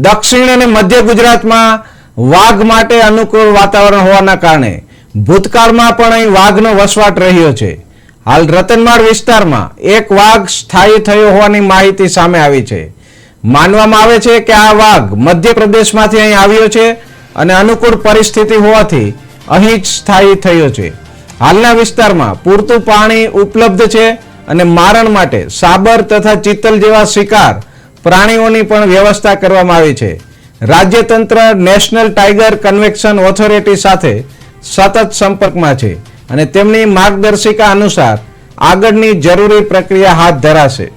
દક્ષિણ અને મધ્ય ગુજરાતમાં વાઘ માટે અનુકૂળ વાતાવરણ હોવાના કારણે ભૂતકાળમાં પણ અહીં વાઘનો વસવાટ રહ્યો છે. હાલ રતનમાળ વિસ્તારમાં એક વાઘ સ્થાયી થયો હોવાની માહિતી સામે આવી છે. માનવામાં આવે છે કે આ વાઘ મધ્યપ્રદેશમાંથી અહીં આવ્યો છે અને અનુકૂળ પરિસ્થિતિ હોવાથી અહીં જ સ્થાયી થયો છે. હાલના વિસ્તારમાં પૂરતું પાણી ઉપલબ્ધ છે અને મારણ માટે સાબર તથા ચિત્તલ જેવા શિકાર પ્રાણીઓની પણ વ્યવસ્થા કરવામાં આવી છે. રાજ્ય તંત્ર નેશનલ ટાઈગર કન્વેન્શન ઓથોરિટી સાથે સતત સંપર્કમાં છે અને તેમની માર્ગદર્શિકા અનુસાર આગળની જરૂરી પ્રક્રિયા હાથ ધરાશે.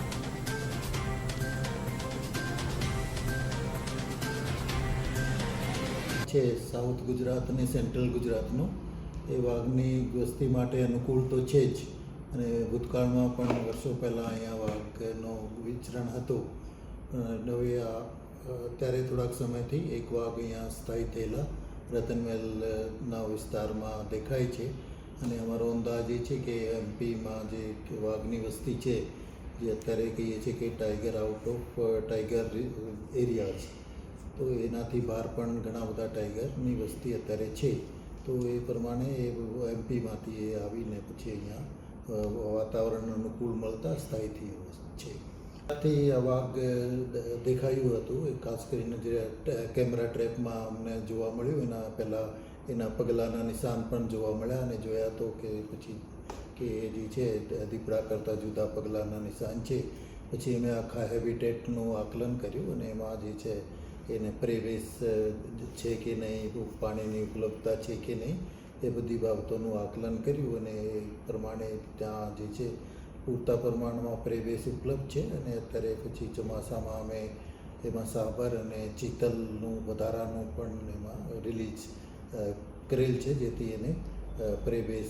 છે સાઉથ ગુજરાત અને સેન્ટ્રલ ગુજરાતનો એ વાઘની વસ્તી માટે અનુકૂળ તો છે જ, અને ભૂતકાળમાં પણ વર્ષો પહેલાં અહીંયા વાઘનો વિચરણ હતો. હવે અત્યારે થોડાક સમયથી એક વાઘ અહીંયા સ્થાયી થયેલા રતનમહેલના વિસ્તારમાં દેખાય છે. અને અમારો અંદાજ એ છે કે એમપીમાં જે વાઘની વસ્તી છે, જે અત્યારે કહીએ છીએ કે tiger out of tiger area છે, તો એનાથી બહાર પણ ઘણા બધા ટાઈગરની વસ્તી અત્યારે છે. તો એ પ્રમાણે એ એમપીમાંથી એ આવીને પછી અહીંયા વાતાવરણ અનુકૂળ મળતા સ્થાયી થયું છે. ત્યાંથી આ વાઘ દેખાયું હતું, એ ખાસ કરીને જે કેમેરા ટ્રેપમાં અમને જોવા મળ્યું, એના પહેલાં એના પગલાંના નિશાન પણ જોવા મળ્યા અને જોયા તો કે પછી કે જે છે દીપડા કરતાં જુદા પગલાંના નિશાન છે. પછી અમે આખા હેબિટેટનું આકલન કર્યું અને એમાં જે છે એને પ્રવેશ છે કે નહીં, પાણીની ઉપલબ્ધતા છે કે નહીં, એ બધી બાબતોનું આકલન કર્યું અને એ પ્રમાણે ત્યાં જે છે પૂરતા પ્રમાણમાં પ્રવેશ ઉપલબ્ધ છે. અને અત્યારે પછી ચોમાસામાં અમે એમાં સાબર અને ચિત્તલનું વધારાનું પણ એમાં રિલીઝ કરેલ છે, જેથી એને પ્રવેશ